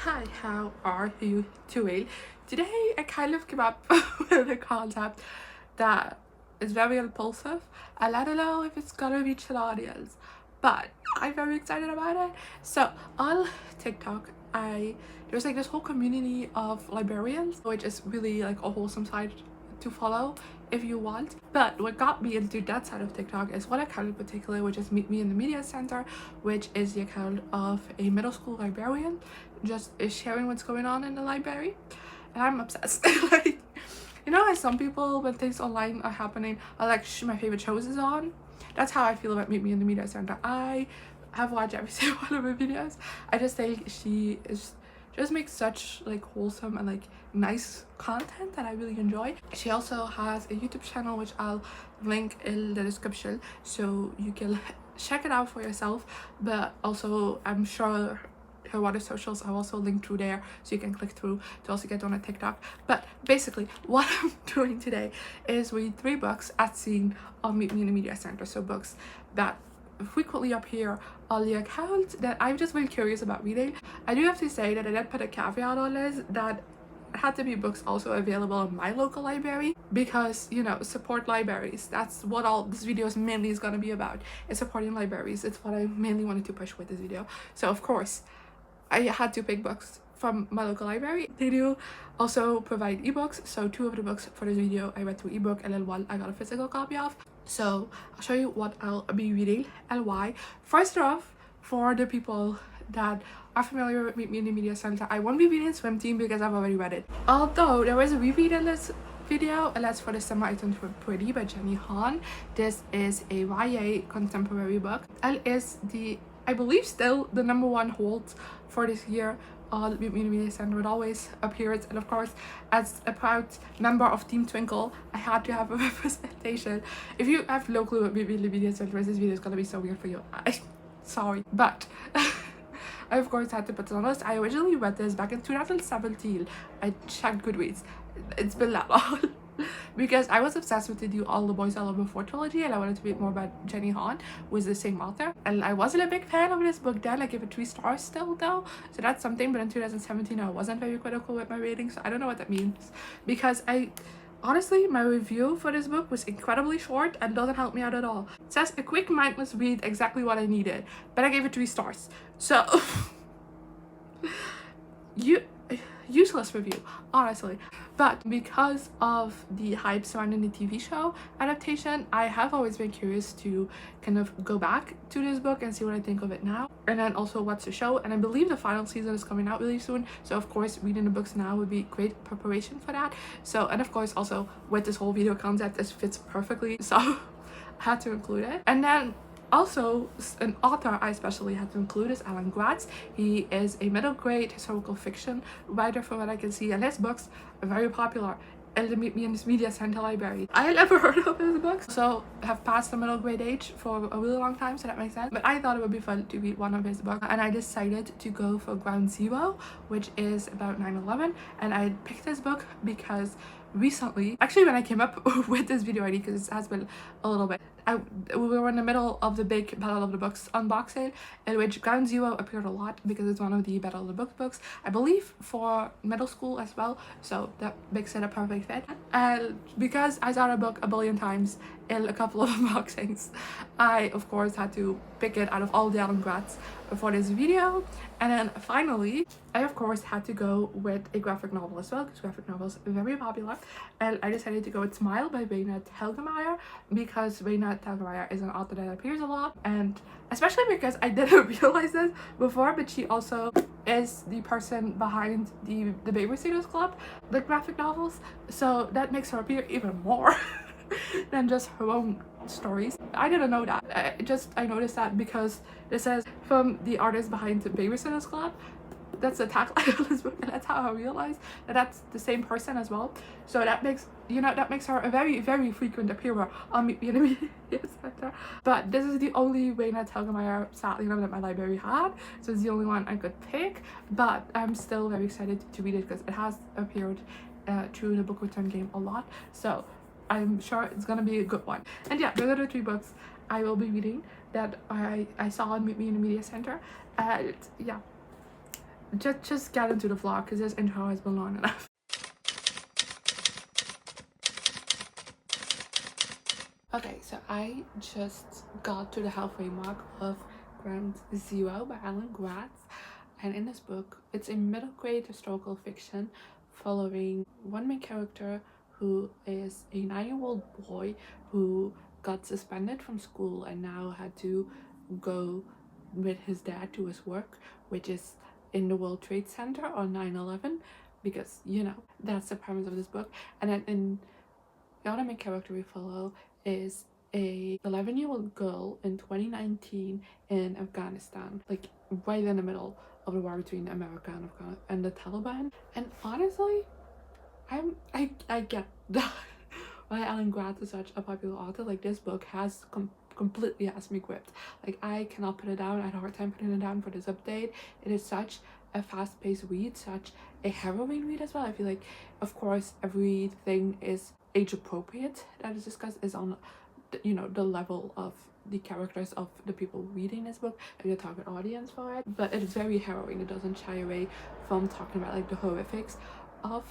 Hi, how are you doing? Today I kind of came up with a concept that is very impulsive and I don't know if it's gonna reach an audience, but I'm very excited about it. So on TikTok, there's like this whole community of librarians, which is really like a wholesome side to follow if you want. But what got me into that side of TikTok is one account in particular, which is Meet Me in the Media Center, which is the account of a middle school librarian just is sharing what's going on in the library, and I'm obsessed. Like, you know, as some people, when things online are happening, are like, my favorite shows is on. That's how I feel about Meet Me in the Media Center. I have watched every single one of her videos. I just think she is just makes such like wholesome and like nice content that I really enjoy. She also has a YouTube channel which I'll link in the description so you can check it out for yourself, but also I'm sure her other socials are also linked through there, so you can click through to also get on a TikTok. But basically what I'm doing today is read 3 books as seen on Meet Me in the Media Center. So books that frequently appear on the account that I'm just really curious about reading. I do have to say that I did put a caveat on this that it had to be books also available in my local library, because, you know, support libraries. That's what all this video is mainly is going to be about, is supporting libraries. It's what I mainly wanted to push with this video. So of course I had to pick books from my local library. They do also provide ebooks, so 2 of the books for this video I read through ebook and then 1 I got a physical copy of. So I'll show you what I'll be reading and why. First off, for the people that are familiar with Meet Me in the Media Center, I won't be reading Swim Team because I've already read it. Although there is a reread in this video, and that's for The Summer I Turned Pretty by Jenny Han. This is a YA contemporary book and is the, I believe, still the #1 hold for this year on Meet Me in the Media Center. It always appears, and of course, as a proud member of Team Twinkle, I had to have a representation. If you have no clue what Meet Me in the Media Center, this video is gonna be so weird for you. Sorry, but I of course had to put it on list. I originally read this back in 2017. I checked Goodreads. It's been that long. Because I was obsessed with the All the Boys I Loved Before trilogy, and I wanted to read more about Jenny Han, who is the same author. And I wasn't a big fan of this book then. I gave it 3 stars still though, so that's something. But in 2017 I wasn't very critical with my ratings, so I don't know what that means, because honestly, my review for this book was incredibly short and doesn't help me out at all. It says a quick mindless read, exactly what I needed, but I gave it 3 stars. So useless review, honestly. But because of the hype surrounding the TV show adaptation, I have always been curious to kind of go back to this book and see what I think of it now, and then also watch the show. And I believe the final season is coming out really soon, so of course reading the books now would be great preparation for that. So, and of course also with this whole video concept, this fits perfectly, so I had to include it. And then also, an author I especially had to include is Gratz. He is a middle grade historical fiction writer, from what I can see, and his books are very popular in the Meet Me in this Media Center library. I had never heard of his books, so have passed the middle grade age for a really long time, so that makes sense. But I thought it would be fun to read one of his books, and I decided to go for Ground Zero, which is about 9/11. And I picked this book because recently, actually when I came up with this video idea, because it has been a little bit, we were in the middle of the big Battle of the Books unboxing, in which Ground Zero appeared a lot because it's one of the Battle of the books, I believe for middle school as well, so that makes it a perfect fit. And because I saw the book a billion times in a couple of unboxings, I of course had to pick it out of all the Gratz for this video. And then finally, I of course had to go with a graphic novel as well, because graphic novels are very popular, and I decided to go with Smile by Raina Telgemeier, because Raina Telgemeier is an author that appears a lot, and especially because I didn't realize this before, but she also is the person behind the Babysitter's Club, the graphic novels, so that makes her appear even more than just her own stories. I didn't know that. I noticed that because it says from the artist behind the Babysitter's Club. That's the tagline of this book, and that's how I realized that that's the same person as well. So that makes, you know, that makes her a very, very frequent appearer on Meet Me in the Media Center. But this is the only Raina Telgemeier, sadly enough, that my library had, so it's the only one I could pick. But I'm still very excited to read it because it has appeared through the book return game a lot, so I'm sure it's gonna be a good one. And yeah, those are the 3 books I will be reading that I saw on Meet Me in the Media Center. And yeah, just get into the vlog because this intro has been long enough. Okay, so I just got to the halfway mark of Ground Zero by Alan Gratz, and in this book, it's a middle grade historical fiction following one main character who is a 9-year-old boy who got suspended from school and now had to go with his dad to his work, which is in the World Trade Center on 9/11, because you know that's the premise of this book. And then in the other main character we follow is a 11-year-old girl in 2019 in Afghanistan, like right in the middle of the war between America and the Taliban. And honestly, I get that why Alan Gratz is such a popular author. Like, this book has completely has me gripped. Like, I cannot put it down. I had a hard time putting it down for this update. It is such a fast-paced read, such a harrowing read as well. I feel like, of course, everything is age appropriate that is discussed is on, you know, the level of the characters of the people reading this book and the target audience for it. But it's very harrowing. It doesn't shy away from talking about like the horrifics of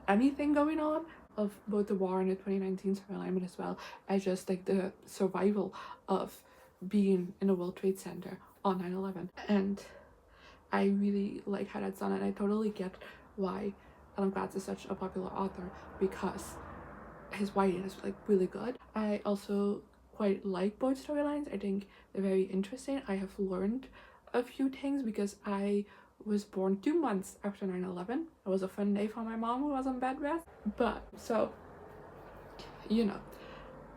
anything going on, of both the war and the 2019 storyline, but as well as just like the survival of being in the World Trade Center on 9/11. And I really like how that's done, and I totally get why Alan Gratz is such a popular author, because his writing is like really good. I also quite like both storylines. I think they're very interesting. I have learned a few things because I was born 2 months after 9/11. It was a fun day for my mom who was on bed rest. But so, you know,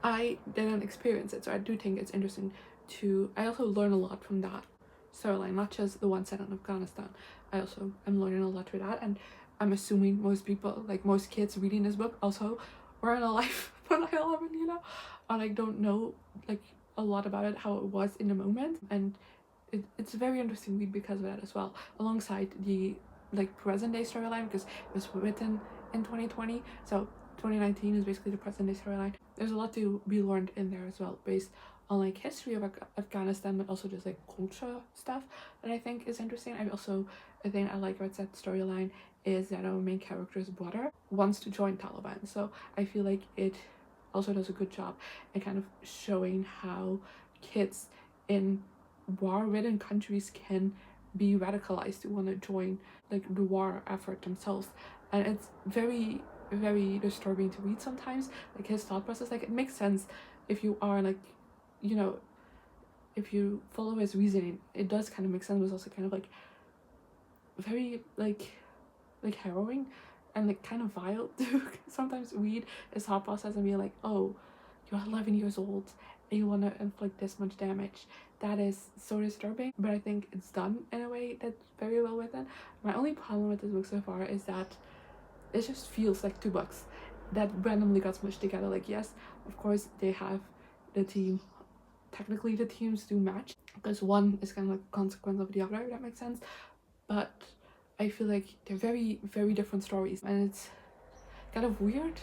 I didn't experience it, so I do think it's interesting to. I also learn a lot from that storyline, not just the one set in Afghanistan. I also am learning a lot through that, and I'm assuming most people, like most kids reading this book, also were in a life for 9/11, you know, and I don't know like a lot about it, how it was in the moment, and it's a very interesting read because of that as well, alongside the like present day storyline, because it was written in 2020, so 2019 is basically the present day storyline. There's a lot to be learned in there as well, based on like history of Afghanistan, but also just like culture stuff that I think is interesting. I think I like about that storyline is that our main character's brother wants to join Taliban, so I feel like it also does a good job in kind of showing how kids in war-ridden countries can be radicalized to want to join like the war effort themselves, and it's very very disturbing to read sometimes, like his thought process. Like, it makes sense if you are like, you know, if you follow his reasoning, it does kind of make sense, but it's also kind of like very like harrowing and like kind of vile to sometimes read his thought process and be like, oh, you're 11 years old and you want to inflict this much damage. That is so disturbing, but I think it's done in a way that's very well written. My only problem with this book so far is that it just feels like 2 books that randomly got smushed together. Like, yes, of course they have the team, technically the teams do match because one is kind of like a consequence of the other, if that makes sense, but I feel like they're very very different stories, and it's kind of weird.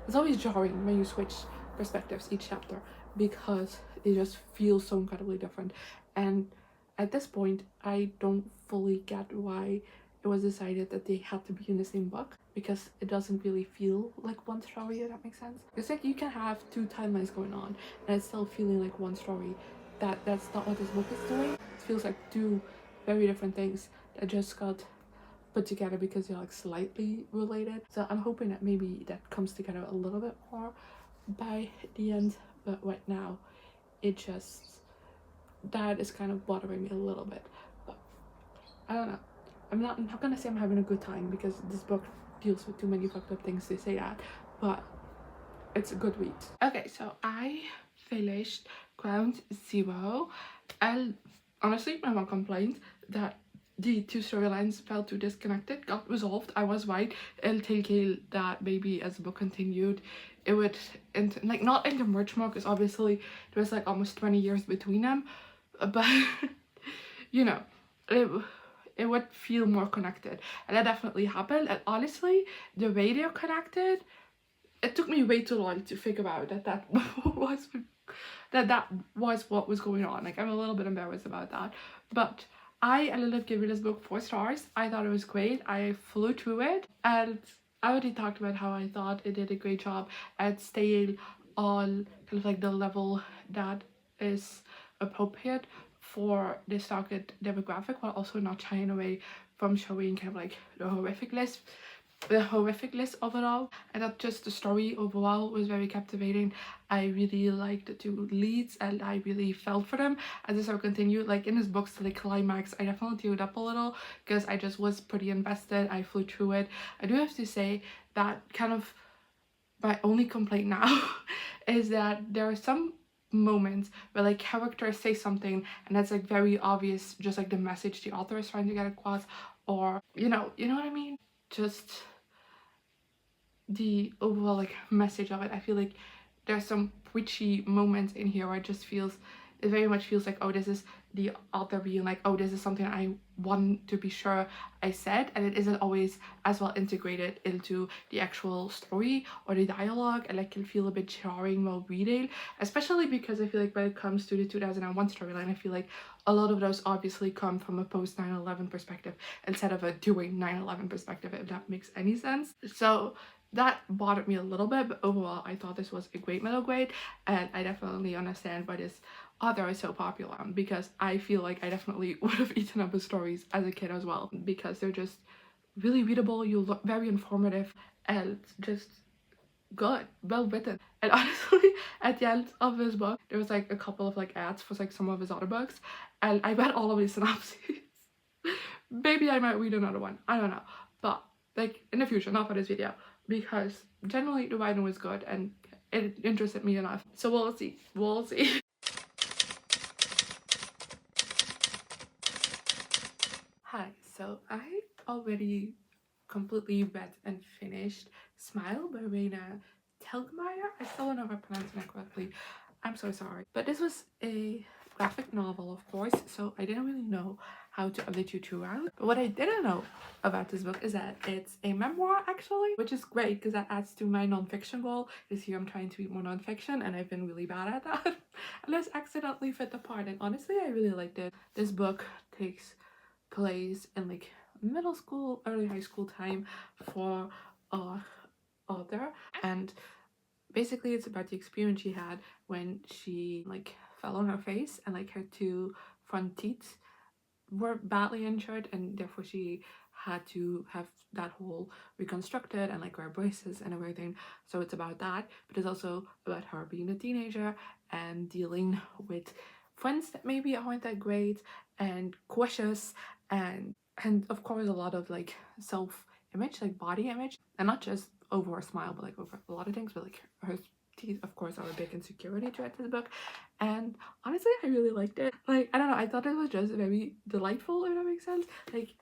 It's always jarring when you switch perspectives each chapter because they just feel so incredibly different, and at this point I don't fully get why it was decided that they had to be in the same book, because it doesn't really feel like one story, if that makes sense. It's like you can have 2 timelines going on and it's still feeling like one story. That's not what this book is doing. It feels like 2 very different things that just got put together because they're like slightly related. So I'm hoping that maybe that comes together a little bit more by the end, but right now it just, that is kind of bothering me a little bit. But I don't know, I'm not gonna say I'm having a good time because this book deals with too many fucked up things to say that, but it's a good read. Okay, so I finished Ground Zero, and honestly my mom complained that the 2 storylines felt too disconnected. Got resolved. I was right. It'll take that maybe as the book continued it would like not intermerge more, because obviously there was like almost 20 years between them, but you know, it would feel more connected, and that definitely happened. And honestly, the way they're connected, it took me way too long to figure out that was what was going on. Like, I'm a little bit embarrassed about that, but I ended up giving this book 4 stars. I thought it was great. I flew through it, and I already talked about how I thought it did a great job at staying on kind of like the level that is appropriate for this target demographic, while also not shying away from showing kind of like the horrific list of it all. And not just the story overall was very captivating. I really liked the two leads and I really felt for them as the story continued. Like in this book's to the climax, I definitely teared up a little because I just was pretty invested. I flew through it. I do have to say that kind of my only complaint now is that there are some moments where like characters say something and that's like very obvious, just like the message the author is trying to get across, or you know what I mean, just the overall like message of it. I feel like there's some preachy moments in here where it very much feels like, oh, this is the author being like, oh, this is something I want to be sure I said, and it isn't always as well integrated into the actual story or the dialogue, and like can feel a bit jarring while reading, especially because I feel like when it comes to the 2001 storyline, I feel like a lot of those obviously come from a post 9/11 perspective instead of a during 9/11 perspective, if that makes any sense. So that bothered me a little bit, but overall I thought this was a great middle grade, and I definitely understand why this author is so popular, because I feel like I definitely would have eaten up his stories as a kid as well, because they're just really readable, you look very informative, and just good, well written. And honestly, at the end of his book, there was like a couple of like ads for like some of his other books, and I read all of these synopses. Maybe I might read another one, I don't know, but like in the future, not for this video, because generally the writing was good and it interested me enough. So we'll see. Hi, so I already completely read and finished Smile by Raina Telgemeier. I still don't know if I'm pronouncing it correctly. I'm so sorry. But this was a graphic novel, of course, so I didn't really know how to update you throughout. But what I didn't know about this book is that it's a memoir, actually, which is great because that adds to my nonfiction goal. This year I'm trying to read more nonfiction and I've been really bad at that. And this accidentally fit the part, and honestly I really liked it. This book takes place in like middle school, early high school time for author, and basically it's about the experience she had when she like fell on her face and like her two front teeth were badly injured, and therefore she had to have that whole reconstructed and like wear braces and everything. So it's about that, but it's also about her being a teenager and dealing with friends that maybe aren't that great, and crushes, and of course a lot of like self-image, like body image, and not just over a smile but like over a lot of things, but like her teeth of course are a big insecurity throughout this book. And honestly I really liked it. Like I don't know, I thought it was just very delightful, if that makes sense. Like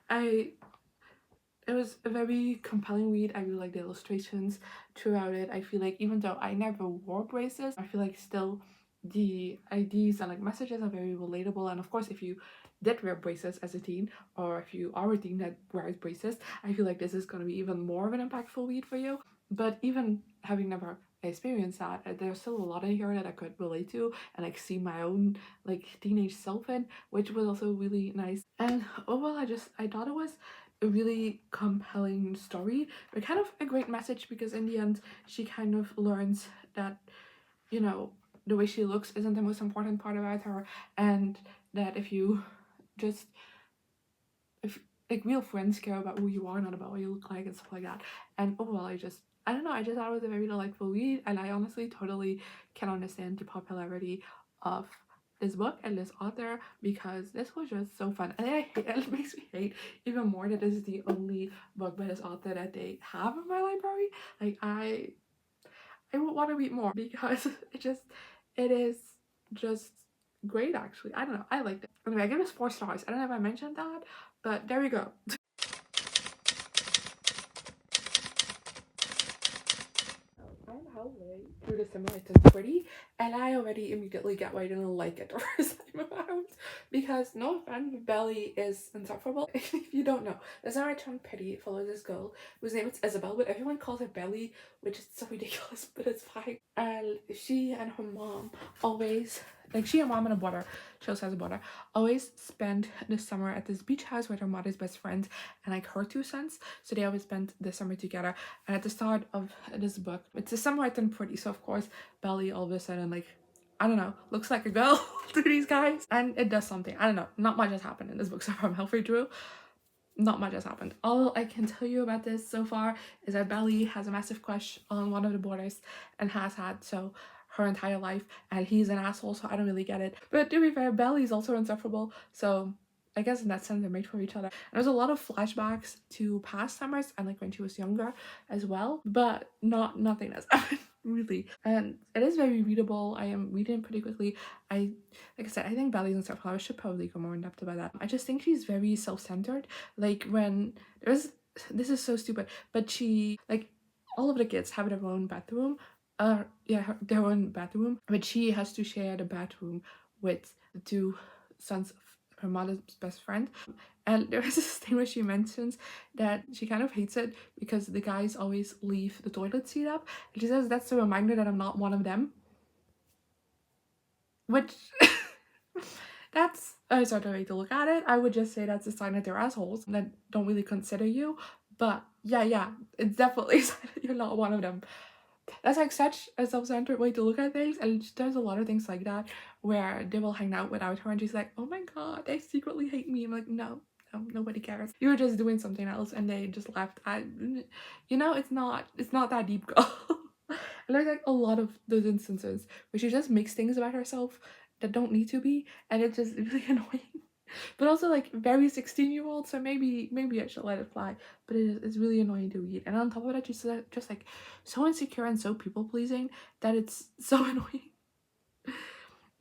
it was a very compelling read. I really like the illustrations throughout it. I feel like even though I never wore braces, I feel like still the ideas and like messages are very relatable. And of course if you did wear braces as a teen, or if you are a teen that wears braces, I feel like this is going to be even more of an impactful read for you. But even having never experienced that, there's still a lot in here that I could relate to and like see my own like teenage self in, which was also really nice. And overall I thought it was a really compelling story, but kind of a great message, because in the end she kind of learns that, you know, the way she looks isn't the most important part about her, and that just if like real friends care about who you are, not about what you look like and stuff like that. And overall I don't know, I just thought it was a very delightful read, and I honestly totally can understand the popularity of this book and this author, because this was just so fun. And it makes me hate even more that this is the only book by this author that they have in my library. Like I would want to read more, because it is just great actually. I don't know, I liked it. Anyway, I give this 4 stars. I don't know if I mentioned that, but there we go. I'm halfway through the simulated pretty, and I already immediately get why I didn't like it the first time around, because no offense, Belly is insufferable. If you don't know, the summer turned pretty follows this girl whose name is Isabel, but everyone calls her Belly, which is so ridiculous, but it's fine. And she and her mom always Like she and mom and a brother, she also has a brother, always spend the summer at this beach house with her mother's best friend and like her two sons. So they always spent the summer together. And at the start of this book, it's a summer and pretty. So of course, Belly all of a sudden like, I don't know, looks like a girl to these guys. And it does something. I don't know. Not much has happened in this book so far. I'm halfway through. Not much has happened. All I can tell you about this so far is that Belly has a massive crush on one of the boarders and has had so her entire life, and he's an asshole, so I don't really get it. But to be fair, Belly's also insufferable, so I guess in that sense they're made for each other. And there's a lot of flashbacks to past summers and like when she was younger as well, but nothing has happened really. And it is very readable. I am reading pretty quickly. Like I said, I think Belly's insufferable. I should probably go more in depth about that. I just think she's very self-centered. Like when this is so stupid, but she, like, all of the kids have their own bathroom. Their own bathroom, but she has to share the bathroom with the two sons of her mother's best friend. And there is this thing where she mentions that she kind of hates it because the guys always leave the toilet seat up, and she says that's a reminder that I'm not one of them, which that's a certain way to look at it. I would just say that's a sign that they're assholes that don't really consider you. But yeah, it's definitely a sign that you're not one of them. That's like such a self-centered way to look at things, and there's a lot of things like that where they will hang out without her and she's like, oh my god, they secretly hate me. I'm like, no, nobody cares. You were just doing something else and they just left. It's not that deep, girl. And there's like a lot of those instances where she just makes things about herself that don't need to be, and it's just really annoying. But also like very 16-year-old, so maybe I should let it fly. But it's really annoying to read. And on top of that, she's just like so insecure and so people-pleasing that it's so annoying.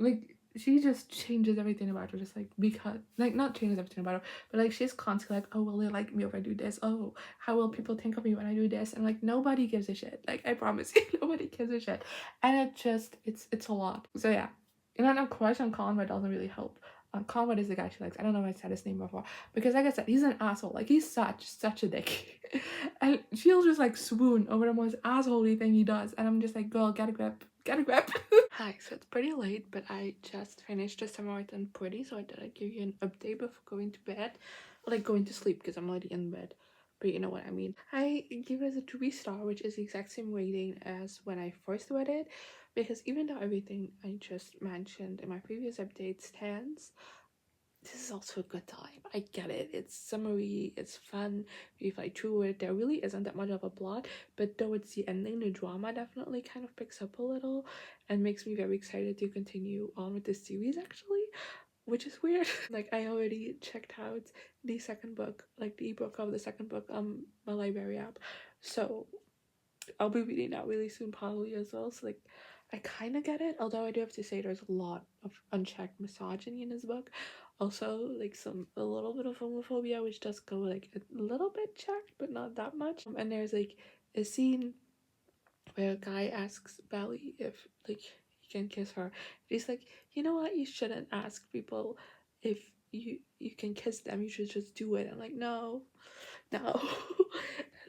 Like she just changes everything about her, just like because like not changes everything about her, but like she's constantly like, oh, will they like me if I do this? Oh, how will people think of me when I do this? And like nobody gives a shit. Like I promise you, nobody gives a shit. And it's a lot. So yeah. And then of course on Conrad doesn't really help. Conrad is the guy she likes. I don't know if I said his name before, because like I said, he's an asshole. Like he's such a dick. And she'll just like swoon over the most assholey thing he does, and I'm just like, girl, get a grip. Hi, so it's pretty late, but I just finished the summer and pretty, so I thought I'd give you an update before going to bed, or like going to sleep, because I'm already in bed. But you know what I mean. I give it a 3-star, which is the exact same rating as when I first read it, because even though everything I just mentioned in my previous update stands, this is also a good time. I get it. It's summery, it's fun, you fly through it. There really isn't that much of a plot, but towards the ending, the drama definitely kind of picks up a little and makes me very excited to continue on with this series actually, which is weird. Like I already checked out the second book, like the ebook of the second book on my library app. So I'll be reading that really soon probably as well. So like I kind of get it, although I do have to say there's a lot of unchecked misogyny in this book. Also like a little bit of homophobia, which does go like a little bit checked, but not that much. And there's like a scene where a guy asks Belly if like he can kiss her. He's like, you know what, you shouldn't ask people if you can kiss them, you should just do it. I'm like, no.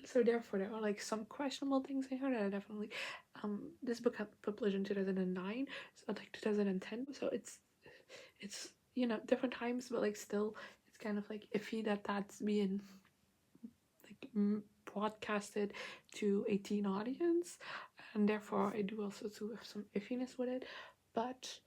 So therefore there are like some questionable things in here that are definitely this book got published in 2009, so like 2010, so it's you know different times, but like still it's kind of like iffy that that's being like broadcasted to a teen audience, and therefore I do also have some iffiness with it. But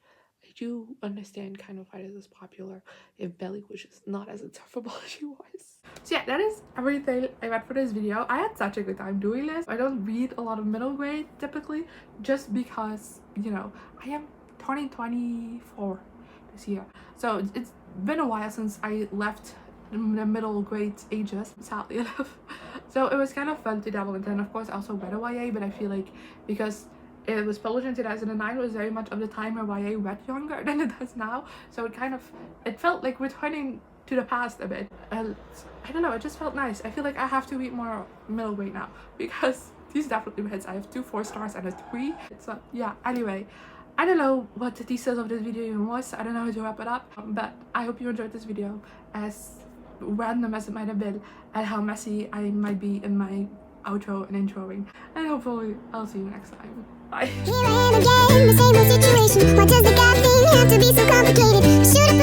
I do understand kind of why this is popular if Belly was just not as insufferable as she was. So yeah, that is everything I read for this video. I had such a good time doing this. I don't read a lot of middle grade typically, just because, you know, I am turning 24 this year. So it's been a while since I left the middle grade ages, sadly enough. So it was kind of fun to dabble into, and of course also better YA, but I feel like because it was published in 2009, it was very much of the time where YA read younger than it does now. So it felt like returning to the past a bit. And I don't know, it just felt nice. I feel like I have to read more middle grade now, because these definitely hits. I have 2 4-stars and a 3. So yeah, anyway, I don't know what the thesis of this video even was. I don't know how to wrap it up, but I hope you enjoyed this video, as random as it might have been, and how messy I might be in my outro and introing. And hopefully I'll see you next time. Bye. Here I am again, the same old situation. What does the God thing have to be so complicated. Should've